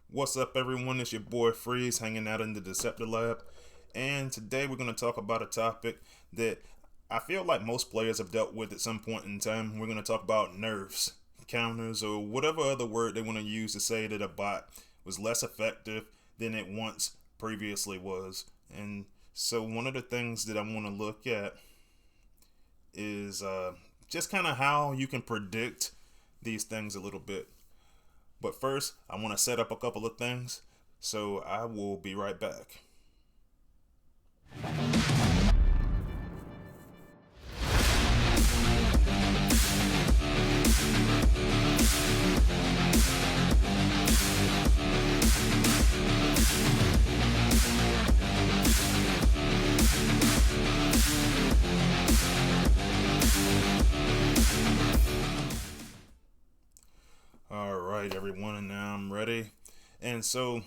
What's up, everyone? It's your boy Freeze hanging out in the Deceptor Lab, and today we're going to talk about a topic that I feel like most players have dealt with at some point in time. We're going to talk about nerfs, counters, or whatever other word they want to use to say that a bot was less effective than it once previously was. And so, one of the things that I want to look at is just kind of how you can predict these things a little bit. But first, I want to set up a couple of things, so I will be right back. All right, everyone, and now I'm ready. And so,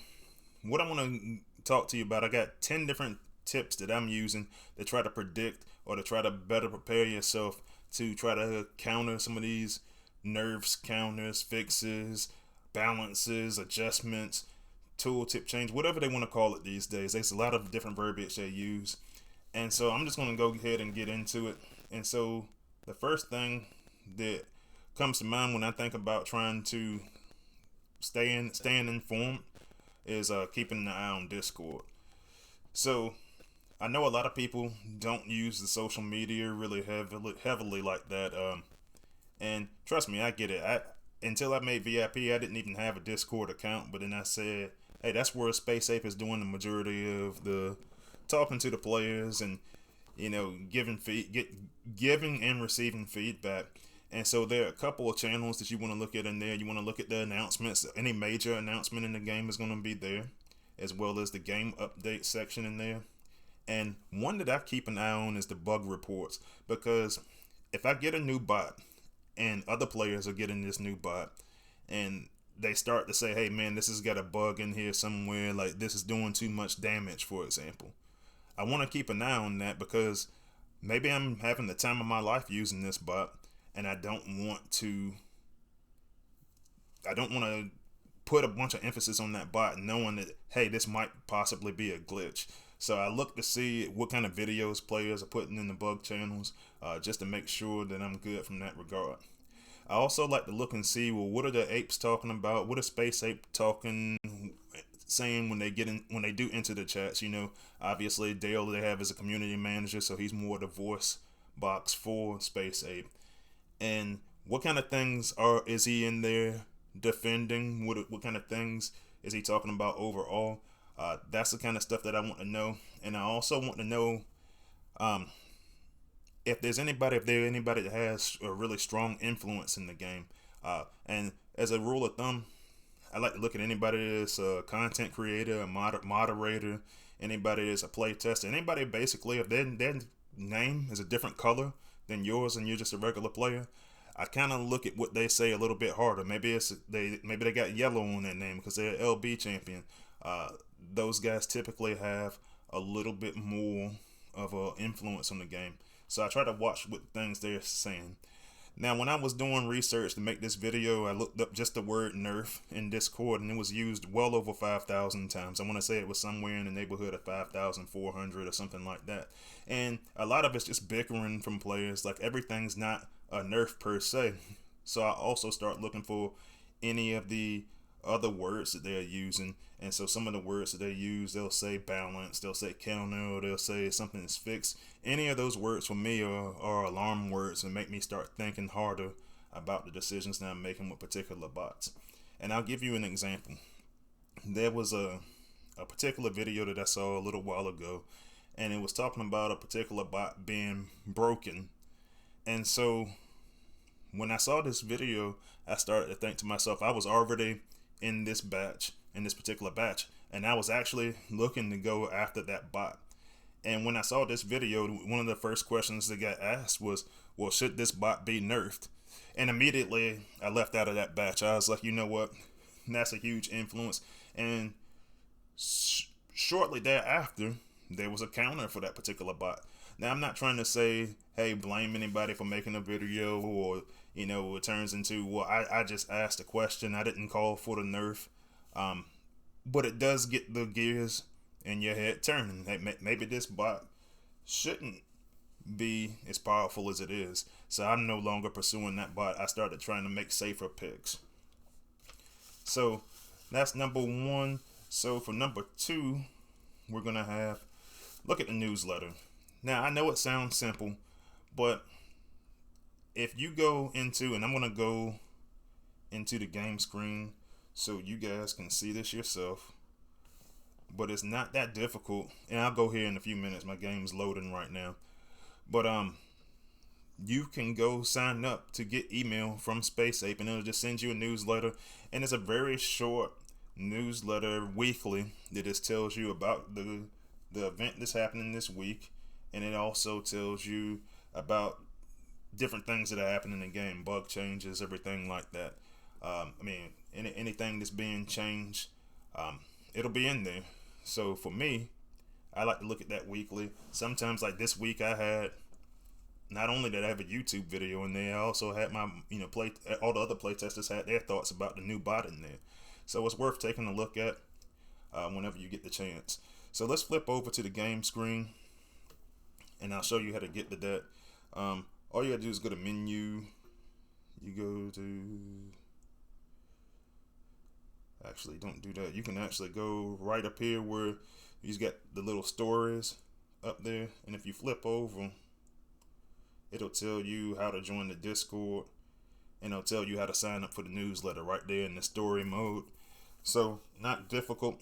what I want to talk to you about, I got 10 different tips that I'm using to try to predict or to try to better prepare yourself to try to counter some of these nerfs, counters, fixes, balances, adjustments, tooltip change, whatever they want to call it these days. There's a lot of different verbiage they use. And so I'm just going to go ahead and get into it. And so the first thing that comes to mind when I think about trying to staying informed is keeping an eye on Discord. So I know a lot of people don't use the social media really heavily like that. And trust me, I get it. Until I made VIP, I didn't even have a Discord account. But then I said, hey, that's where Space Ape is doing the majority of the talking to the players and giving and receiving feedback. And so there are a couple of channels that you want to look at in there. You want to look at the announcements. Any major announcement in the game is going to be there, as well as the game update section in there. And one that I keep an eye on is the bug reports, because if I get a new bot and other players are getting this new bot and they start to say, hey man, this has got a bug in here somewhere, like this is doing too much damage, for example, I want to keep an eye on that, because maybe I'm having the time of my life using this bot, and I don't want to put a bunch of emphasis on that bot knowing that, hey, this might possibly be a glitch. So I look to see what kind of videos players are putting in the bug channels, just to make sure that I'm good from that regard. I also like to look and see, well, what are the apes talking about? What are Space Ape saying when they do enter the chats? Obviously Dale they have as a community manager, so he's more the voice box for Space Ape. And what kind of things is he in there defending? What kind of things is he talking about overall? That's the kind of stuff that I want to know. And I also want to know if there's anybody that has a really strong influence in the game. And as a rule of thumb, I like to look at anybody that's a content creator, a moderator, anybody that's a play tester, anybody basically, if their name is a different color than yours and you're just a regular player, I kind of look at what they say a little bit harder. Maybe they got yellow on their name because they're LB champion. Those guys typically have a little bit more of an influence on the game. So I try to watch what things they're saying. Now, when I was doing research to make this video, I looked up just the word nerf in Discord, and it was used well over 5,000 times. I want to say it was somewhere in the neighborhood of 5,400 or something like that. And a lot of it's just bickering from players. Like, everything's not a nerf per se. So I also start looking for any of the other words that they're using. And so some of the words that they use, they'll say balance, they'll say counter, or they'll say something is fixed. Any of those words for me are alarm words and make me start thinking harder about the decisions that I'm making with particular bots. And I'll give you an example. There was a particular video that I saw a little while ago, and it was talking about a particular bot being broken. And so when I saw this video, I started to think to myself, I was already in this particular batch, and I was actually looking to go after that bot. And when I saw this video, one of the first questions that got asked was, well, should this bot be nerfed? And immediately I left out of that batch. I was like, you know what, that's a huge influence. And shortly thereafter, there was a counter for that particular bot. Now, I'm not trying to say, hey, blame anybody for making a video, or it turns into, well, I just asked a question, I didn't call for the nerf. but it does get the gears in your head turning. Maybe this bot shouldn't be as powerful as it is. So I'm no longer pursuing that bot. I started trying to make safer picks. So that's number one. So for number two, we're going to have look at the newsletter. Now, I know it sounds simple, but if you go into, and I'm going to go into the game screen so you guys can see this yourself, but it's not that difficult. And I'll go here in a few minutes. My game's loading right now. But you can go sign up to get email from Space Ape, and it'll just send you a newsletter. And it's a very short newsletter weekly that just tells you about the event that's happening this week, and it also tells you about different things that are happening in the game, bug changes, everything like that. Anything that's being changed, it'll be in there. So for me, I like to look at that weekly. Sometimes, like this week, I had not only did I have a YouTube video in there, I also had my all the other playtesters had their thoughts about the new bot in there. So it's worth taking a look at whenever you get the chance. So let's flip over to the game screen, and I'll show you how to get to that. All you gotta do is go to menu. You go to, actually don't do that. You can actually go right up here where you've got the little stories up there, and if you flip over, it'll tell you how to join the Discord, and it'll tell you how to sign up for the newsletter right there in the story mode. So not difficult,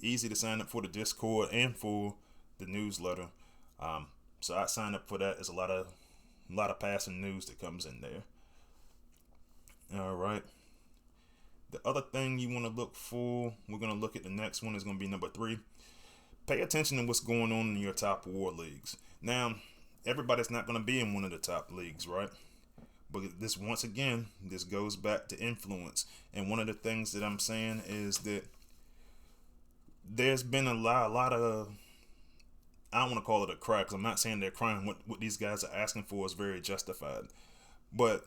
easy to sign up for the Discord and for the newsletter. So I signed up for that. There's a lot of passing news that comes in there. All right. The other thing you want to look for, we're going to look at the next one, is going to be number 3. Pay attention to what's going on in your top war leagues. Now, everybody's not going to be in one of the top leagues, right? But this, once again, this goes back to influence. And one of the things that I'm saying is that there's been a lot of, I don't want to call it a cry, because I'm not saying they're crying. What these guys are asking for is very justified. But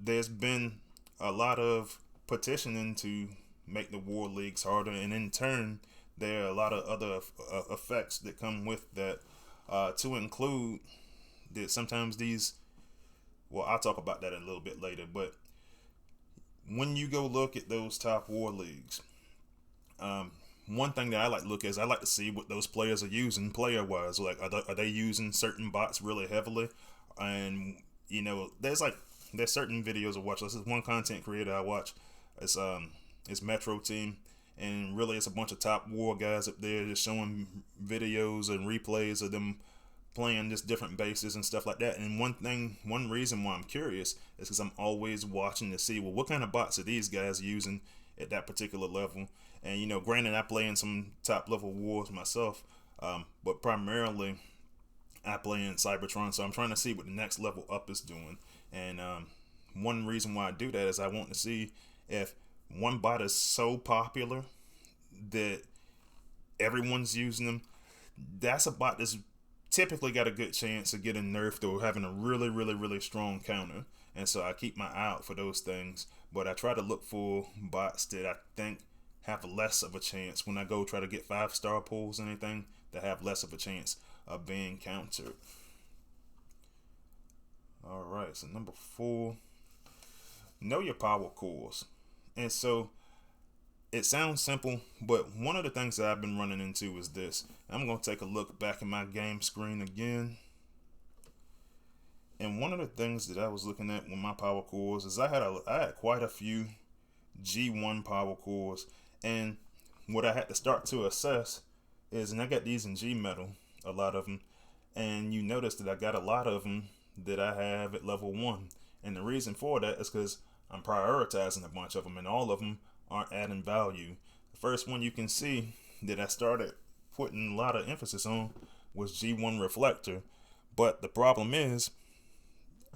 there's been a lot of petitioning to make the war leagues harder, and in turn, there are a lot of other effects that come with that, to include that sometimes these, well, I'll talk about that a little bit later, but when you go look at those top war leagues, one thing that I like to look at is I like to see what those players are using player-wise. Like, are they using certain bots really heavily? And, there's certain videos I watch. This is one content creator I watch. It's Metro Team, and really it's a bunch of top war guys up there just showing videos and replays of them playing just different bases and stuff like that. And one reason why I'm curious is because I'm always watching to see, well, what kind of bots are these guys using at that particular level. And granted, I play in some top level wars myself, but primarily I play in Cybertron, so I'm trying to see what the next level up is doing. And one reason why I do that is I want to see if one bot is so popular that everyone's using them. That's a bot that's typically got a good chance of getting nerfed or having a really, really, really strong counter. And so I keep my eye out for those things, but I try to look for bots that I think have less of a chance when I go try to get 5-star pulls and anything, that have less of a chance of being countered. All right, so number 4, know your power cores. And so it sounds simple, but one of the things that I've been running into is this. I'm going to take a look back at my game screen again. And one of the things that I was looking at with my power cores is I had quite a few G1 power cores. And what I had to start to assess is, and I got these in G metal, a lot of them, and you notice that I got a lot of them that I have at level 1. And the reason for that is because I'm prioritizing a bunch of them, and all of them aren't adding value. The first one you can see that I started putting a lot of emphasis on was G1 Reflector. But the problem is,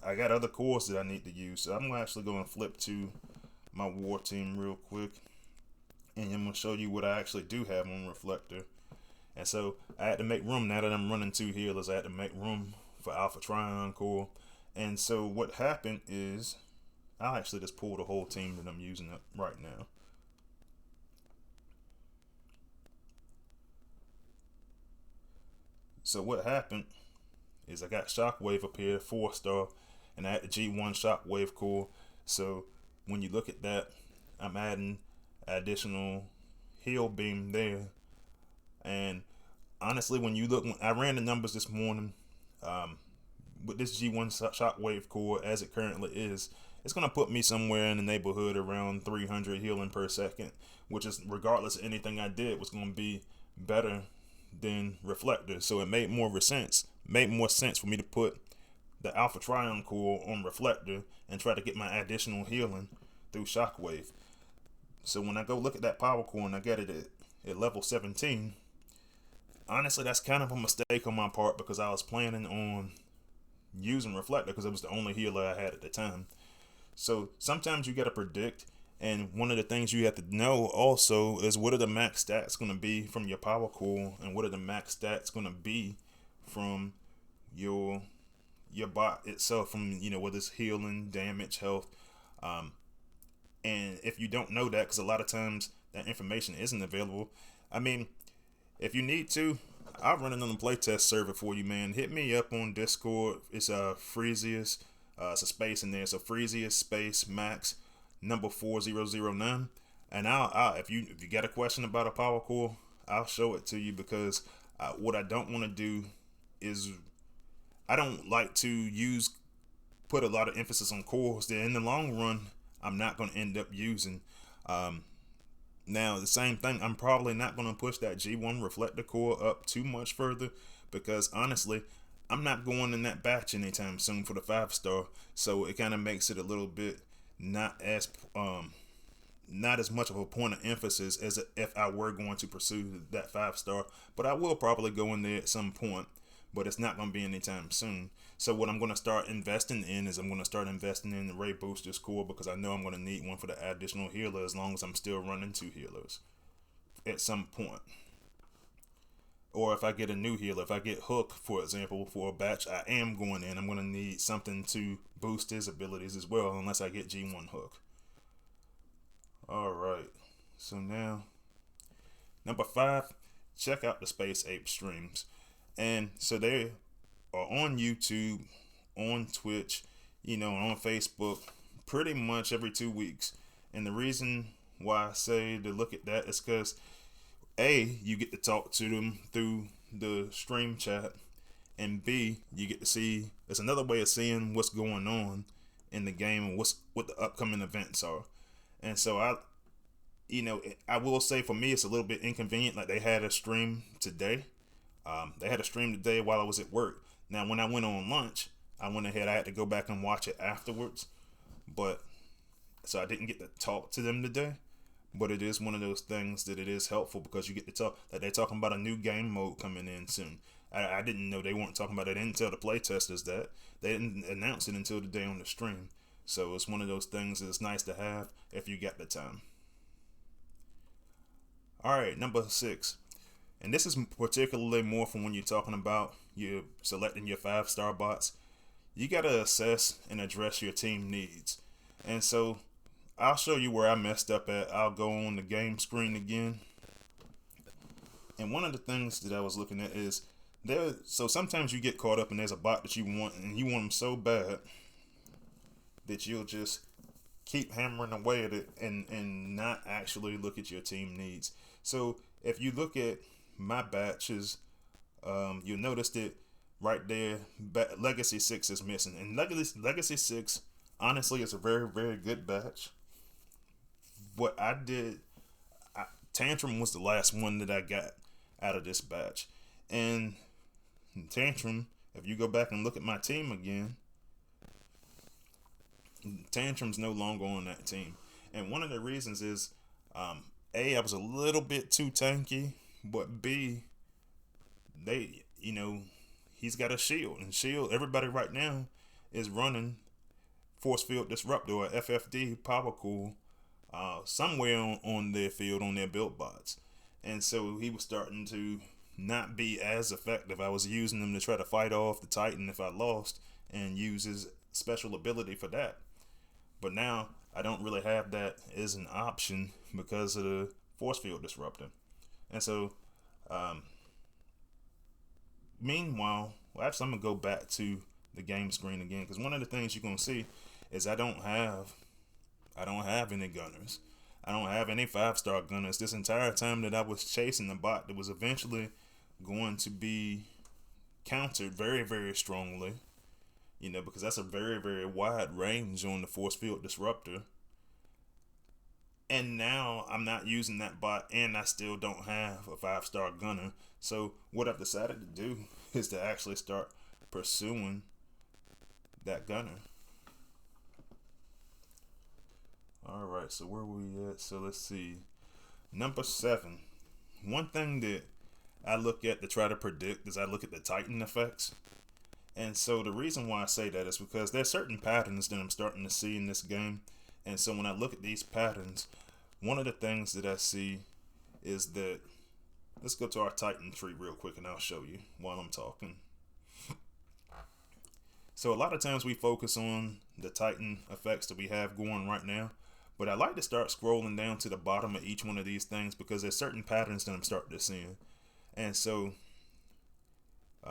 I got other cores that I need to use. So I'm actually going to flip to my war team real quick, and I'm going to show you what I actually do have on Reflector. And so I had to make room. Now that I'm running 2 healers, I had to make room for Alpha Trion core. And so what happened is, I'll actually just pull the whole team that I'm using up right now. So what happened is I got Shockwave up here, 4-star, and I had the G1 Shockwave core. So when you look at that, I'm adding additional heal beam there. And honestly, when you look, I ran the numbers this morning, with this G1 Shockwave core as it currently is, it's going to put me somewhere in the neighborhood around 300 healing per second, which is, regardless of anything I did, was going to be better than Reflector. So it made more sense for me to put the Alpha Trion core on Reflector and try to get my additional healing through Shockwave. So when I go look at that power core and I get it at level 17, honestly, that's kind of a mistake on my part, because I was planning on using Reflector because it was the only healer I had at the time. So sometimes you got to predict, and one of the things you have to know also is what are the max stats going to be from your power core, and what are the max stats going to be from your bot itself, from, you know, whether it's healing, damage, health. And if you don't know that, because a lot of times that information isn't available, I mean, if you need to, I'll run it on the playtest server for you, man. Hit me up on Discord. It's Freezius. It's a space in there. So Freezius space max number 4009. And I'll if you got a question about a power core, I'll show it to you, because what I don't want to do is, I don't like to put a lot of emphasis on cores that in the long run I'm not going to end up using. Now, the same thing, I'm probably not going to push that G1 Reflector core up too much further, because honestly, I'm not going in that batch anytime soon for the 5-star. So it kind of makes it a little bit not as much of a point of emphasis as if I were going to pursue that 5-star. But I will probably go in there at some point, but it's not going to be anytime soon. So what I'm going to start investing in is I'm going to start investing in the Ray Boosters core, because I know I'm going to need one for the additional healer as long as I'm still running 2 healers at some point. Or if I get a new healer, if I get Hook, for example, for a batch I am going in, I'm going to need something to boost his abilities as well, unless I get G1 Hook. Alright, so now, number 5, check out the Space Ape streams. And so they are on YouTube, on Twitch, you know, on Facebook, pretty much every 2 weeks. And the reason why I say to look at that is because, A, you get to talk to them through the stream chat, and B, you get to see, it's another way of seeing what's going on in the game and what the upcoming events are. And so I will say, for me, it's a little bit inconvenient. Like, they had a stream today. They had a stream today while I was at work. Now, when I went on lunch, I had to go back and watch it afterwards. But, so I didn't get to talk to them today. But it is one of those things that it is helpful, because you get to talk, that they're talking about a new game mode coming in soon. I didn't know they weren't talking about it. They didn't tell the playtesters that. They didn't announce it until the day on the stream. So it's one of those things that's nice to have if you got the time. Alright, number 6. And this is particularly more from when you're talking about you selecting your 5-star bots. You got to assess and address your team needs. And so I'll show you where I messed up at. I'll go on the game screen again. And one of the things that I was looking at is, so sometimes you get caught up and there's a bot that you want, and you want them so bad that you'll just keep hammering away at it and not actually look at your team needs. So if you look at my batches, you'll notice that right there, Legacy 6 is missing. And Legacy 6, honestly, is a very, very good batch. What I did, Tantrum was the last one that I got out of this batch. And Tantrum, if you go back and look at my team again, Tantrum's no longer on that team. And one of the reasons is, A, I was a little bit too tanky, but B, he's got a shield. And shield, everybody right now is running Force Field Disruptor, or FFD Power Cool, somewhere on their field, on their build bots. And so he was starting to not be as effective. I was using him to try to fight off the Titan if I lost, and use his special ability for that. But now I don't really have that as an option because of the Force Field Disruptor. And so Meanwhile, well, actually, I'm gonna go back to the game screen again because one of the things you're gonna see is I don't have any gunners. I don't have any 5-star gunners. This entire time that I was chasing the bot that was eventually going to be countered very, very strongly, because that's a very, very wide range on the force field disruptor. And now I'm not using that bot and I still don't have a 5-star gunner. So what I've decided to do is to actually start pursuing that gunner. Alright, so where were we at? So let's see. Number 7. One thing that I look at to try to predict is I look at the Titan effects. And so the reason why I say that is because there's certain patterns that I'm starting to see in this game. And so when I look at these patterns, one of the things that I see is that, let's go to our Titan tree real quick and I'll show you while I'm talking. So a lot of times we focus on the Titan effects that we have going right now, but I like to start scrolling down to the bottom of each one of these things because there's certain patterns that I'm starting to see. And so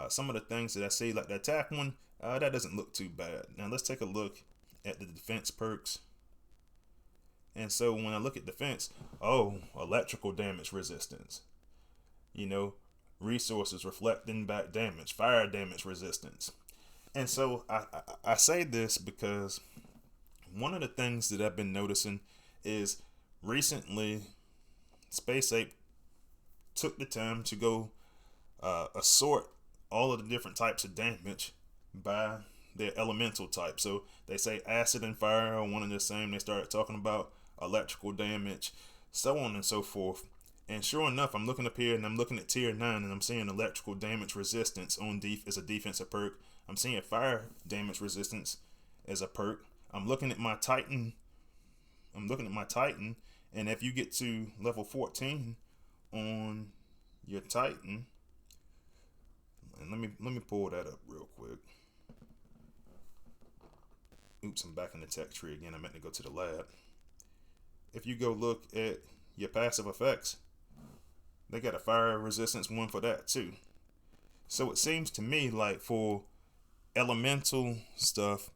some of the things that I see, like the attack one, that doesn't look too bad. Now let's take a look at the defense perks. And so when I look at defense, electrical damage resistance, resources reflecting back damage, fire damage resistance. And so I say this because one of the things that I've been noticing is recently Space Ape took the time to go assort all of the different types of damage by their elemental type. So they say acid and fire are one and the same. They started talking about electrical damage, so on and so forth. And sure enough, I'm looking up here and I'm looking at tier 9 and I'm seeing electrical damage resistance on as a defensive perk. I'm seeing fire damage resistance as a perk. I'm looking at my Titan. And if you get to level 14 on your Titan, and let me pull that up real quick. Oops, I'm back in the tech tree again. I meant to go to the lab. If you go look at your passive effects, they got a fire resistance one for that too. So it seems to me like for elemental stuff,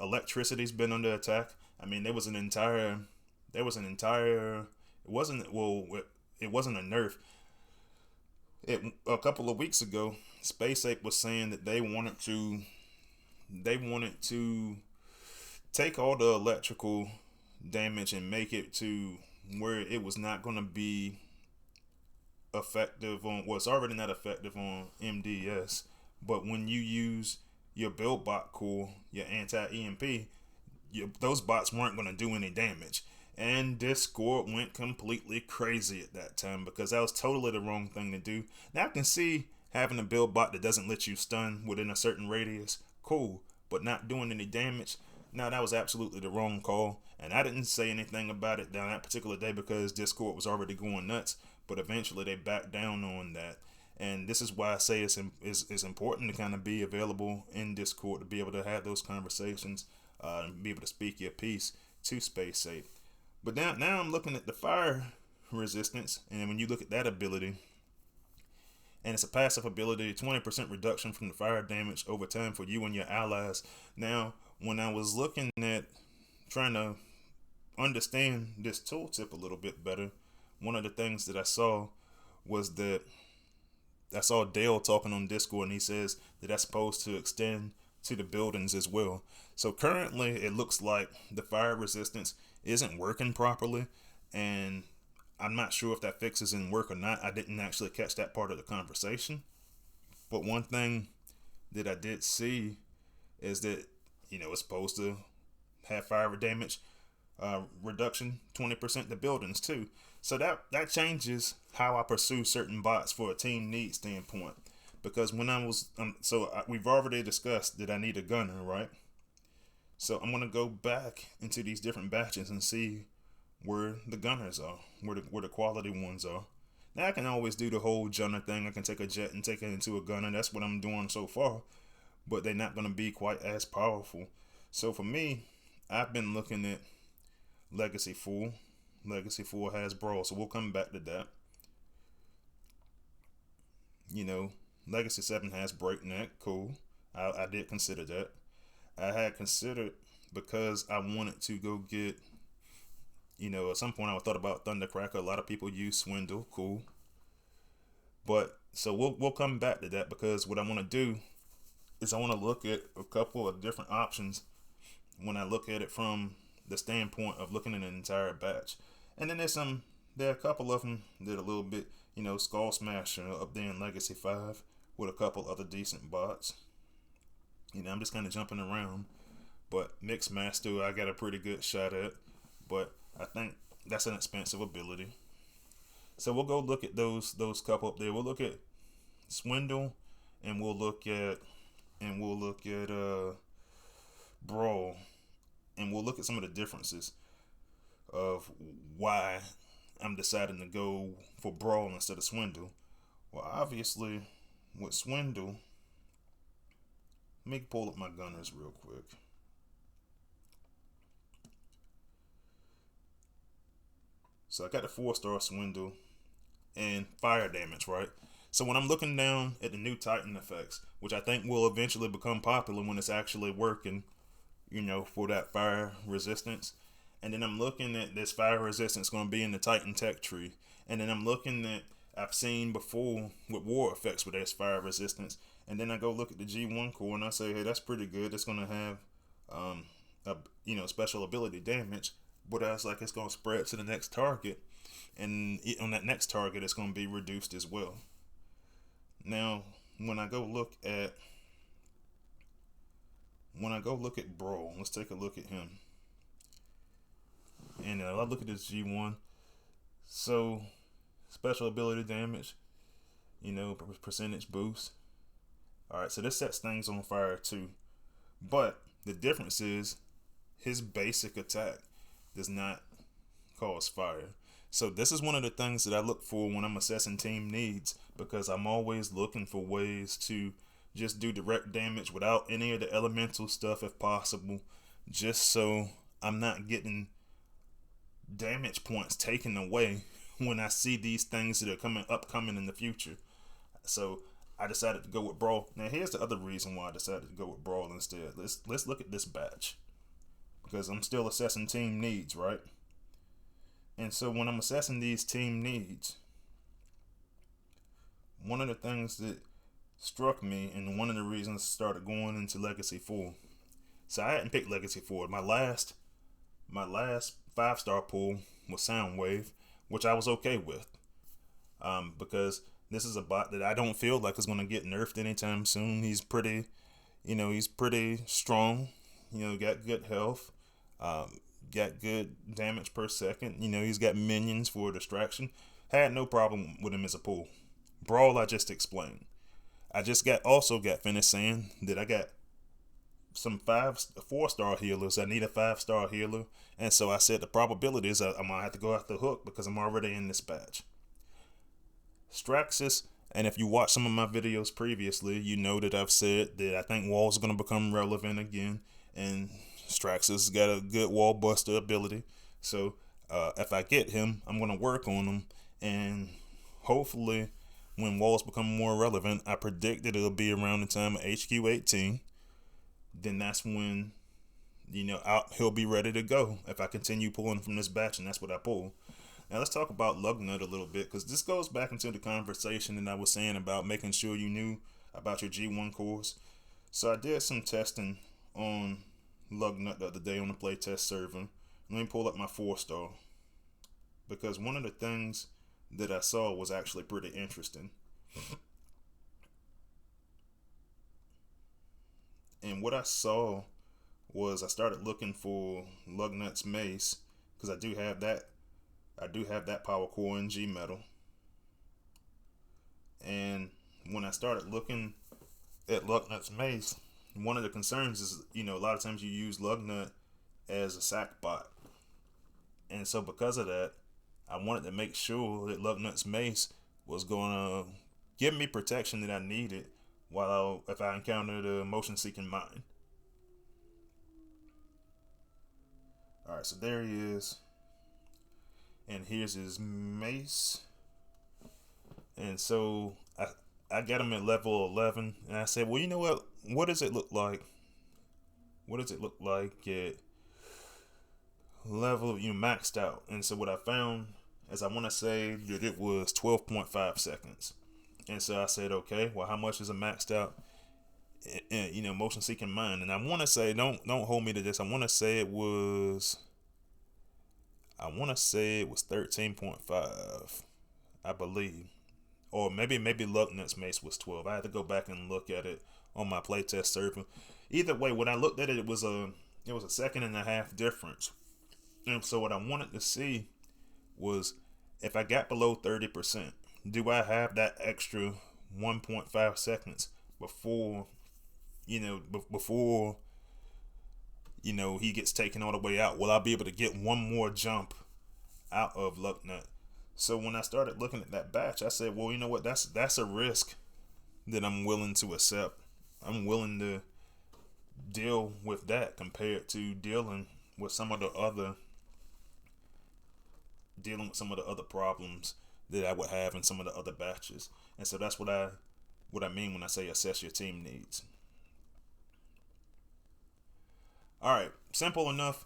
electricity's been under attack. I mean, it wasn't a nerf. A couple of weeks ago, Space Ape was saying that they wanted to take all the electrical damage and make it to where it was not going to be effective on, well, it's already not effective on MDS, but when you use your build bot core, your anti-EMP, those bots weren't going to do any damage. And Discord went completely crazy at that time because that was totally the wrong thing to do. Now I can see having a build bot that doesn't let you stun within a certain radius, cool, but not doing any damage, no, that was absolutely the wrong call. And I didn't say anything about it down that particular day because Discord was already going nuts, but eventually they backed down on that. And this is why I say it's important to kind of be available in Discord to be able to have those conversations, and be able to speak your piece to Space Ape. But now I'm looking at the fire resistance, and when you look at that ability, and it's a passive ability, 20% reduction from the fire damage over time for you and your allies. Now, when I was looking at trying to understand this tooltip a little bit better, one of the things that I saw was that I saw Dale talking on Discord, and he says that that's supposed to extend to the buildings as well. So currently, it looks like the fire resistance isn't working properly, and I'm not sure if that fix is in work or not. I didn't actually catch that part of the conversation. But one thing that I did see is that, it's supposed to have fire damage reduction 20% to buildings too. So that changes how I pursue certain bots for a team need standpoint. Because when I was, we've already discussed that I need a gunner, right? So I'm going to go back into these different batches and see where the gunners are, where the quality ones are. Now I can always do the whole gunner thing. I can take a jet and take it into a gunner. That's what I'm doing so far. But they're not going to be quite as powerful. So for me, I've been looking at Legacy 4. Legacy 4 has Brawl, so we'll come back to that. Legacy 7 has breakneck. Cool. I did consider that. I had considered because I wanted to go get, at some point I thought about Thundercracker. A lot of people use Swindle. Cool. But so we'll come back to that, because what I want to do is I want to look at a couple of different options when I look at it from the standpoint of looking at an entire batch. And then there are a couple of them that are a little bit, Skull Smasher up there in Legacy 5 with a couple other decent bots. I'm just kind of jumping around. But Mixmaster, I got a pretty good shot at. But I think that's an expensive ability. So we'll go look at those couple up there. We'll look at Swindle, and we'll look at Brawl, and we'll look at some of the differences of why I'm deciding to go for Brawl instead of Swindle. Well, obviously, with Swindle, let me pull up my gunners real quick. So I got the 4-star Swindle and fire damage, right? So when I'm looking down at the new Titan effects, which I think will eventually become popular when it's actually working, for that fire resistance. And then I'm looking at this fire resistance going to be in the Titan tech tree. And then I'm looking at, I've seen before with war effects where there's fire resistance. And then I go look at the G1 core and I say, hey, that's pretty good. It's going to have, special ability damage. But I was like, it's going to spread to the next target. And on that next target, it's going to be reduced as well. Now, when I go look at Brawl, let's take a look at him. And I look at this G1. So, special ability damage, percentage boost. Alright, so this sets things on fire too. But the difference is his basic attack does not cause fire. So this is one of the things that I look for when I'm assessing team needs, because I'm always looking for ways to just do direct damage without any of the elemental stuff if possible, just so I'm not getting damage points taken away when I see these things that are upcoming in the future. So I decided to go with Brawl. Now here's the other reason why I decided to go with Brawl instead. Let's look at this batch, because I'm still assessing team needs, right? And so when I'm assessing these team needs, one of the things that struck me, and one of the reasons I started going into Legacy 4. So I hadn't picked Legacy 4. My last 5-star pull was Soundwave, which I was okay with. Because this is a bot that I don't feel like is going to get nerfed anytime soon. He's pretty strong. Got good health. Got good damage per second. He's got minions for distraction. Had no problem with him as a pull. Brawl, I just explained. I just also got finished saying that I got some 4-star healers. I need a 5-star healer. And so I said the probability is I'm going to have to go off the hook because I'm already in this batch. Straxus, and if you watch some of my videos previously, you know that I've said that I think walls are going to become relevant again. And Straxus got a good wall buster ability. So if I get him, I'm going to work on him. And hopefully when walls become more relevant, I predict that it'll be around the time of HQ 18. Then that's when, he'll be ready to go if I continue pulling from this batch, and that's what I pull. Now let's talk about Lugnut a little bit, because this goes back into the conversation that I was saying about making sure you knew about your G1 cores. So I did some testing on Lugnut the other day on the playtest server. Let me pull up my 4-star, because one of the things that I saw was actually pretty interesting. And what I saw was I started looking for Lugnut's mace, because I do have that power core in G metal. And when I started looking at Lugnut's mace, one of the concerns is, a lot of times you use Lugnut as a sack bot. And so because of that, I wanted to make sure that Lugnut's mace was going to give me protection that I needed if I encountered a motion-seeking mine. Alright, so there he is. And here's his mace. And so I I got him at level 11, and I said, well, you know what? What does it look like? What does it look like at level maxed out? And so what I found is I want to say that it was 12.5 seconds. And so I said, okay, well, how much is a maxed out? Motion seeking mind. And I want to say, don't hold me to this. I want to say it was 13.5, I believe. Or maybe Lucknut's mace was 12. I had to go back and look at it on my playtest server. Either way, when I looked at it, it was a second and a half difference. And so what I wanted to see was, if I got below 30%, do I have that extra 1.5 seconds before he gets taken all the way out? Will I be able to get one more jump out of Lucknut? So when I started looking at that batch, I said, well, you know what? That's a risk that I'm willing to accept. I'm willing to deal with that compared to dealing with some of the other problems that I would have in some of the other batches. And so that's what I mean when I say assess your team needs. All right, simple enough.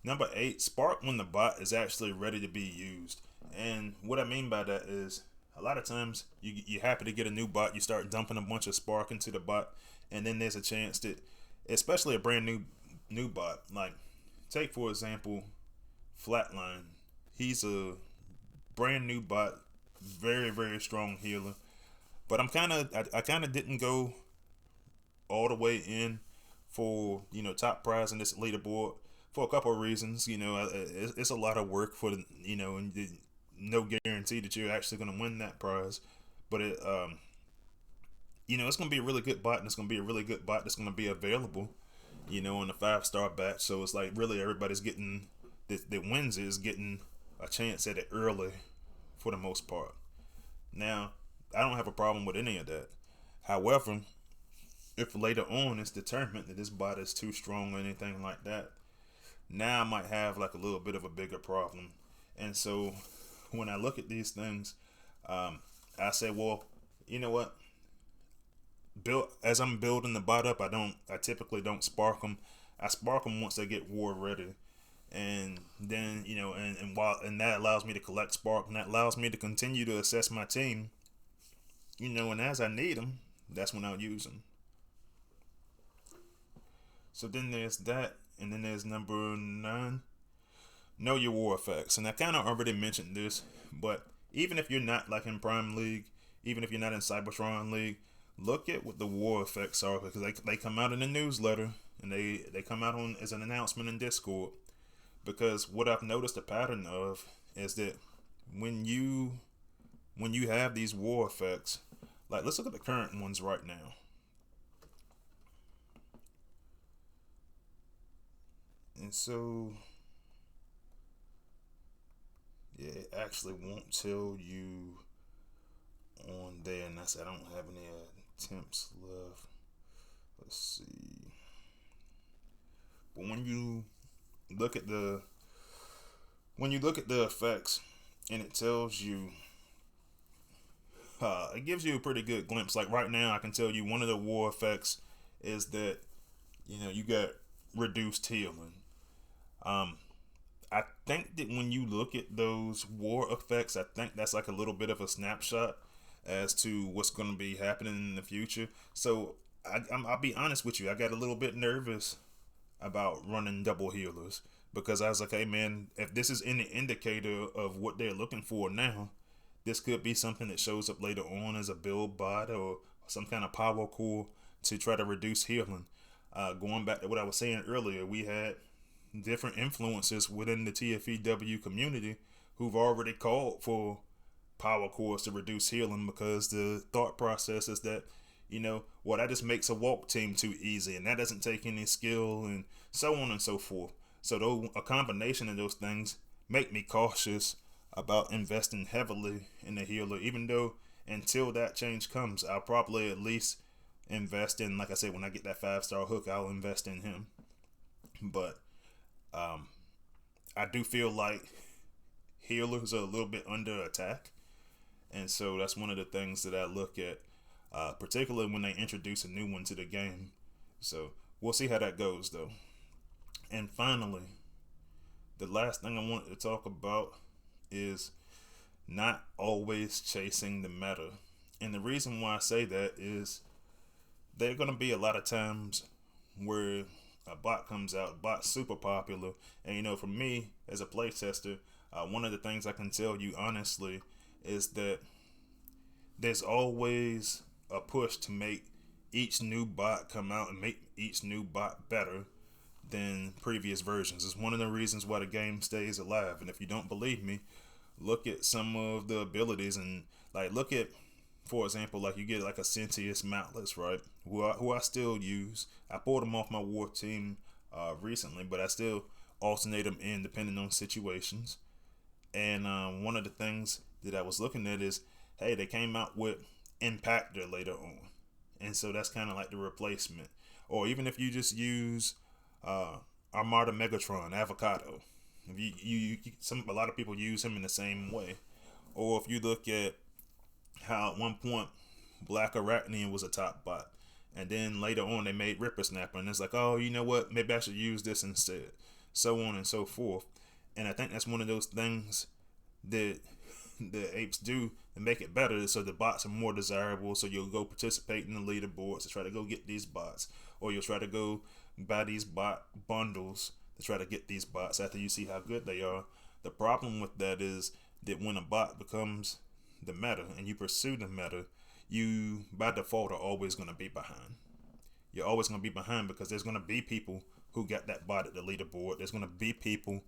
Number 8, spark when the bot is actually ready to be used. And what I mean by that is, a lot of times you're happy to get a new bot, you start dumping a bunch of spark into the bot, and then there's a chance that, especially a brand new bot, like take for example Flatline. He's a brand new bot, very, very strong healer, but I kind of didn't go all the way in for top prize in this leaderboard for a couple of reasons. It's a lot of work for and no guarantee that you're actually going to win that prize, but it's going to be a really good bot, and it's going to be a really good bot that's going to be available in the 5-star batch. So it's like really everybody's getting that wins is getting a chance at it early for the most part. Now, I don't have a problem with any of that. However, if later on it's determined that this bot is too strong or anything like that, now I might have like a little bit of a bigger problem. And so when I look at these things, I say, well, you know what? As I'm building the bot up, I typically don't spark them. I spark them once they get war ready, and then and that allows me to collect spark, and that allows me to continue to assess my team. And as I need them, that's when I'll use them. So then there's that, and then there's number 9. Know your war effects. And I kind of already mentioned this, but even if you're not like in Prime League, even if you're not in Cybertron League, look at what the war effects are, because they come out in the newsletter, and they come out as an announcement in Discord. Because what I've noticed a pattern of is that when you have these war effects, like let's look at the current ones right now. And so yeah, it actually won't tell you on there, and I don't have any attempts left. Let's see. But when you look at the effects, and it tells you, it gives you a pretty good glimpse. Like right now, I can tell you one of the war effects is that you got reduced healing. I think that when you look at those war effects, I think that's like a little bit of a snapshot as to what's going to be happening in the future. So I'll be honest with you, I got a little bit nervous about running double healers, because I was like, hey man, if this is any indicator of what they're looking for now, this could be something that shows up later on as a build bot or some kind of power core to try to reduce healing. Going back to what I was saying earlier, we had different influences within the TFEW community who've already called for power cores to reduce healing, because the thought process is that that just makes a walk team too easy, and that doesn't take any skill, and so on and so forth. So a combination of those things make me cautious about investing heavily in the healer, even though until that change comes, I'll probably at least invest in, like I said, when I get that 5-star hook, I'll invest in him. But I do feel like healers are a little bit under attack, and so that's one of the things that I look at. particularly when they introduce a new one to the game. So we'll see how that goes, though. And finally, the last thing I wanted to talk about is not always chasing the meta. And the reason why I say that is there are going to be a lot of times where a bot comes out, bot's super popular, and for me as a playtester, one of the things I can tell you honestly is that there's always a push to make each new bot come out and make each new bot better than previous versions. It's one of the reasons why the game stays alive. And if you don't believe me, look at some of the abilities and look at, for example, you get a Sentius Mountless, right? Who I still use. I pulled him off my war team recently, but I still alternate them in depending on situations. And one of the things that I was looking at is, hey, they came out with Impactor later on, and so that's kind of like the replacement. Or even if you just use Armada Megatron Avocado, if a lot of people use him in the same way. Or if you look at how at one point Black Arachnian was a top bot, and then later on they made Ripper Snapper, and it's like, oh, you know what, maybe I should use this instead, so on and so forth. And I think that's one of those things that the apes do to make it better, so the bots are more desirable. So you'll go participate in the leaderboards to try to go get these bots, or you'll try to go buy these bot bundles to try to get these bots after you see how good they are. The problem with that is that when a bot becomes the meta and you pursue the meta, you by default are always going to be behind. You're always going to be behind because there's going to be people who got that bot at the leaderboard. There's going to be people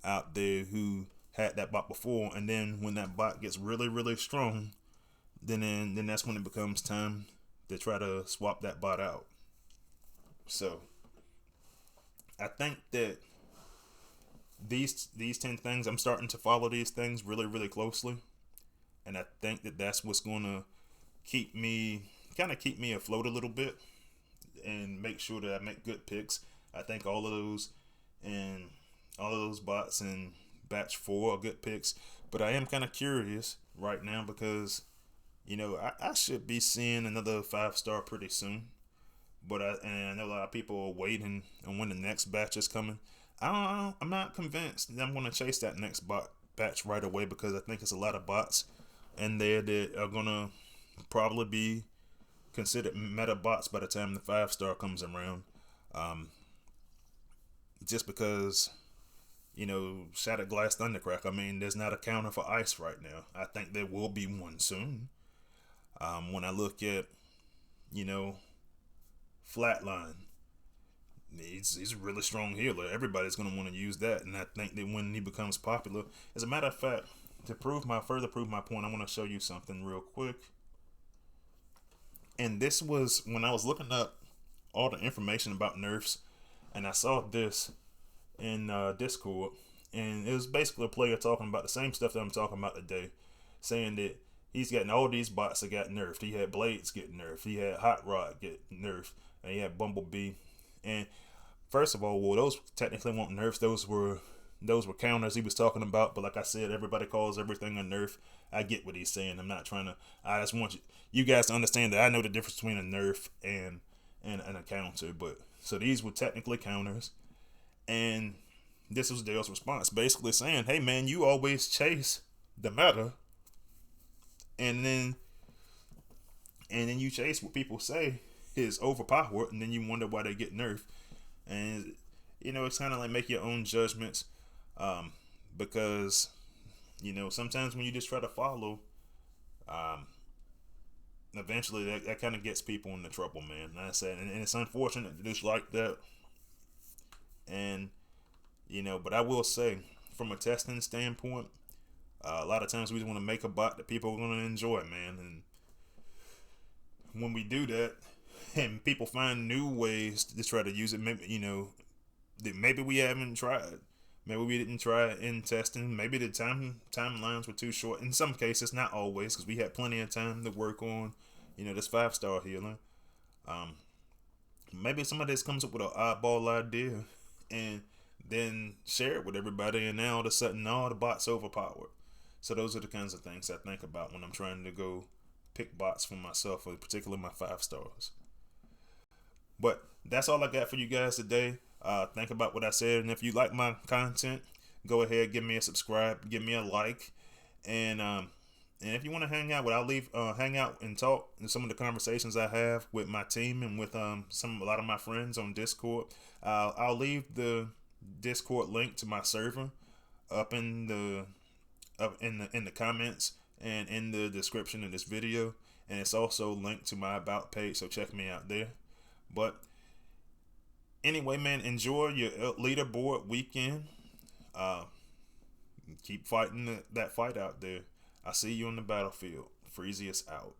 out there who had that bot before, and then when that bot gets really, really strong, then that's when it becomes time to try to swap that bot out. So I think that these 10 things, I'm starting to follow these things really, really closely, and I think that that's what's going to keep me afloat a little bit and make sure that I make good picks. I think all of those bots in batch 4 are good picks, but I am kind of curious right now because I should be seeing another 5-star pretty soon, but I know a lot of people are waiting on when the next batch is coming. I'm not convinced that I'm going to chase that next batch right away, because I think it's a lot of bots in there that are going to probably be considered meta bots by the time the 5-star comes around. Just because Shattered Glass Thundercrack, there's not a counter for ice right now. I think there will be one soon. When I look at Flatline, he's a really strong healer. Everybody's going to want to use that, and I think that when he becomes popular, as a matter of fact, to further prove my point, I want to show you something real quick. And this was when I was looking up all the information about nerfs, and I saw this in Discord, and it was basically a player talking about the same stuff that I'm talking about today, saying that he's gotten all these bots that got nerfed. He had Blades get nerfed, he had Hot Rod get nerfed, and he had Bumblebee. And first of all, well, those technically weren't nerfs. Those were counters he was talking about. But like I said, everybody calls everything a nerf. I get what he's saying. I'm not trying to. I just want you guys to understand that I know the difference between a nerf and a counter. But so these were technically counters, and this was Dale's response, basically saying, "Hey man, you always chase the meta, and then you chase what people say is overpowered, and then you wonder why they get nerfed." And it's kind of like make your own judgments, because sometimes when you just try to follow, eventually that kind of gets people into trouble, man. Like I said, and it's unfortunate that it's like that. And but I will say, from a testing standpoint, a lot of times we just want to make a bot that people are going to enjoy, man. And when we do that, and people find new ways to try to use it, maybe we haven't tried. Maybe we didn't try it in testing. Maybe the timelines were too short. In some cases, not always, because we had plenty of time to work on, this 5-star healing. Maybe somebody just comes up with an oddball idea and then share it with everybody, and now all of a sudden all the bots overpowered. So those are the kinds of things I think about when I'm trying to go pick bots for myself, particularly my 5 stars. But that's all I got for you guys today. Think about what I said, and if you like my content, go ahead, give me a subscribe, give me a like, and if you want to hang out, I'll leave hang out and talk in some of the conversations I have with my team and with a lot of my friends on Discord. I'll leave the Discord link to my server up in the comments and in the description of this video, and it's also linked to my about page, so check me out there. But anyway, man, enjoy your leaderboard weekend. Keep fighting that fight out there. I see you on the battlefield. Freezius out.